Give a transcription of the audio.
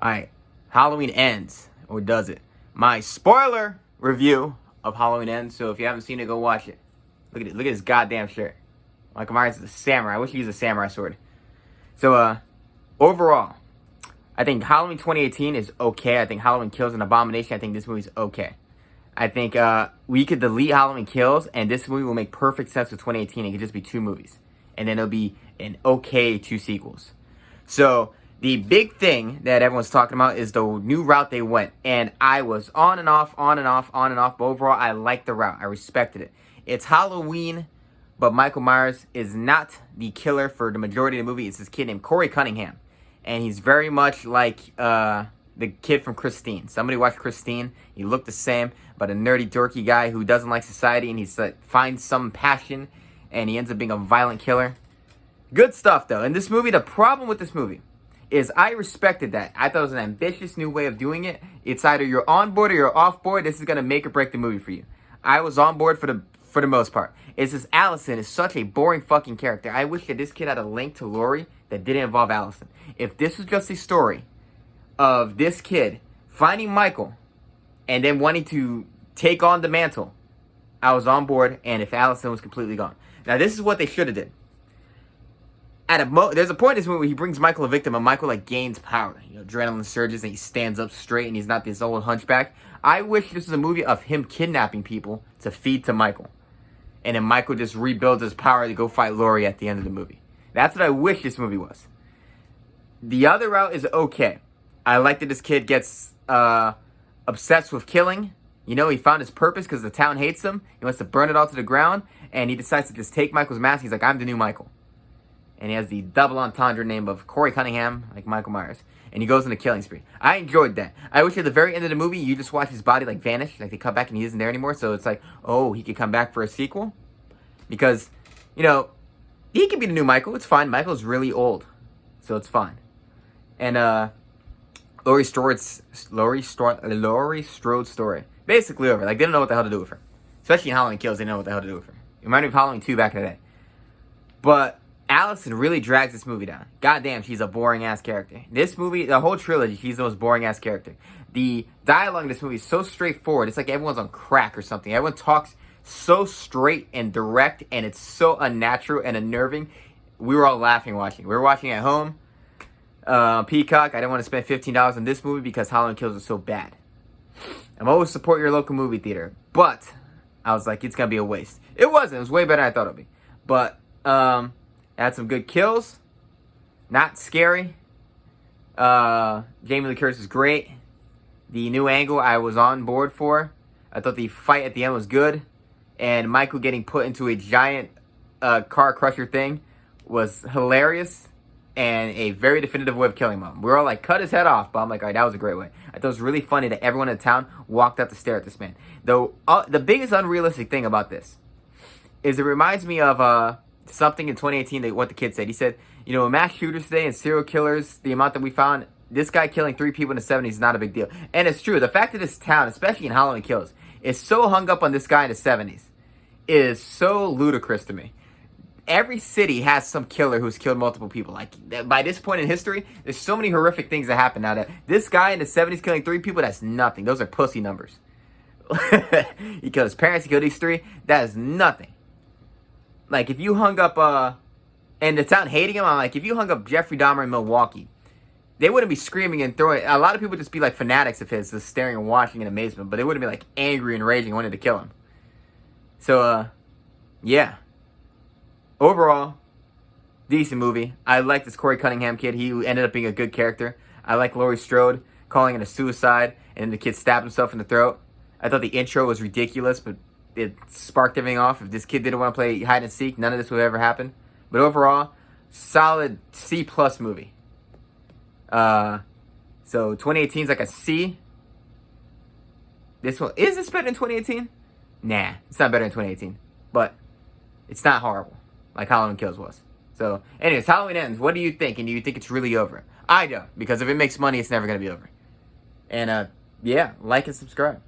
Alright, Halloween ends, or does it? My spoiler review of Halloween ends, so if you haven't seen it, go watch it. Look at it, look at his goddamn shirt. Michael Myers is a samurai. I wish he used a samurai sword. So, overall, I think Halloween 2018 is okay. I think Halloween Kills an abomination. I think this movie's okay. I think we could delete Halloween Kills, and this movie will make perfect sense with 2018. It could just be 2 movies. And then it'll be an okay 2 sequels. So, the big thing that everyone's talking about is the new route they went. And I was on and off. But overall, I liked the route. I respected it. It's Halloween, but Michael Myers is not the killer for the majority of the movie. It's this kid named Corey Cunningham. And he's very much like the kid from Christine. Somebody watched Christine. He looked the same, but a nerdy, dorky guy who doesn't like society. And he finds some passion, and he ends up being a violent killer. Good stuff, though. In this movie, the problem with this movie is I respected that. I thought it was an ambitious new way of doing it. It's either you're on board or you're off board. This is going to make or break the movie for you. I was on board for the most part. It's just Allison is such a boring fucking character. I wish that this kid had a link to Laurie that didn't involve Allison. If this was just a story of this kid finding Michael and then wanting to take on the mantle, I was on board, and if Allison was completely gone. Now, this is what they should have did. There's a point in this movie where he brings Michael a victim, and Michael gains power. Adrenaline surges, and he stands up straight, and he's not this old hunchback. I wish this was a movie of him kidnapping people to feed to Michael. And then Michael just rebuilds his power to go fight Laurie at the end of the movie. That's what I wish this movie was. The other route is okay. I like that this kid gets obsessed with killing. He found his purpose because the town hates him. He wants to burn it all to the ground, and he decides to just take Michael's mask. He's like, I'm the new Michael. And he has the double entendre name of Corey Cunningham, like Michael Myers. And he goes on a killing spree. I enjoyed that. I wish at the very end of the movie, you just watch his body vanish. Like they cut back and he isn't there anymore. So it's like, oh, he could come back for a sequel. Because, he could be the new Michael. It's fine. Michael's really old. So it's fine. And Laurie Strode's story. Basically over. They didn't know what the hell to do with her. Especially in Halloween Kills, they didn't know what the hell to do with her. It reminded me of Halloween 2 back in the day. But Allison really drags this movie down. Goddamn, she's a boring-ass character. This movie, the whole trilogy, she's the most boring-ass character. The dialogue in this movie is so straightforward. It's like everyone's on crack or something. Everyone talks so straight and direct, and it's so unnatural and unnerving. We were all laughing watching. We were watching at home. Peacock, I didn't want to spend $15 on this movie because Halloween Kills was so bad. I'm always support your local movie theater. But I was like, it's going to be a waste. It wasn't. It was way better than I thought it would be. But, had some good kills. Not scary. Jamie Lee Curtis is great. The new angle I was on board for. I thought the fight at the end was good. And Michael getting put into a giant car crusher thing was hilarious. And a very definitive way of killing him. We were all like, cut his head off. But I'm like, all right, that was a great way. I thought it was really funny that everyone in town walked out to stare at this man. Though, the biggest unrealistic thing about this is it reminds me of something in 2018 what the kid said. He said, mass shooters today and serial killers, the amount that we found, this guy killing 3 people in the 70s is not a big deal. And it's true. The fact that this town, especially in Halloween Kills, is so hung up on this guy in the 70s is so ludicrous to me. Every city has some killer who's killed multiple people. By this point in history, there's so many horrific things that happen now that this guy in the 70s killing 3 people, that's nothing. Those are pussy numbers. He killed his parents, he killed these 3. That is nothing. If you hung up, and the town hating him, I'm like, if you hung up Jeffrey Dahmer in Milwaukee, they wouldn't be screaming and throwing. A lot of people would just be fanatics of his, just staring and watching in amazement, but they wouldn't be angry and raging and wanting to kill him. So, yeah. Overall, decent movie. I like this Corey Cunningham kid. He ended up being a good character. I like Laurie Strode calling it a suicide, and the kid stabbed himself in the throat. I thought the intro was ridiculous, but it sparked everything off. If this kid didn't want to play hide and seek, none of this would ever happen. But overall, solid C+ movie. So 2018 is a C. This one, is this better than 2018? Nah, it's not better than 2018. But it's not horrible, like Halloween Kills was. So, anyways, Halloween ends. What do you think? And do you think it's really over? I don't, because if it makes money, it's never going to be over. And, yeah, like and subscribe.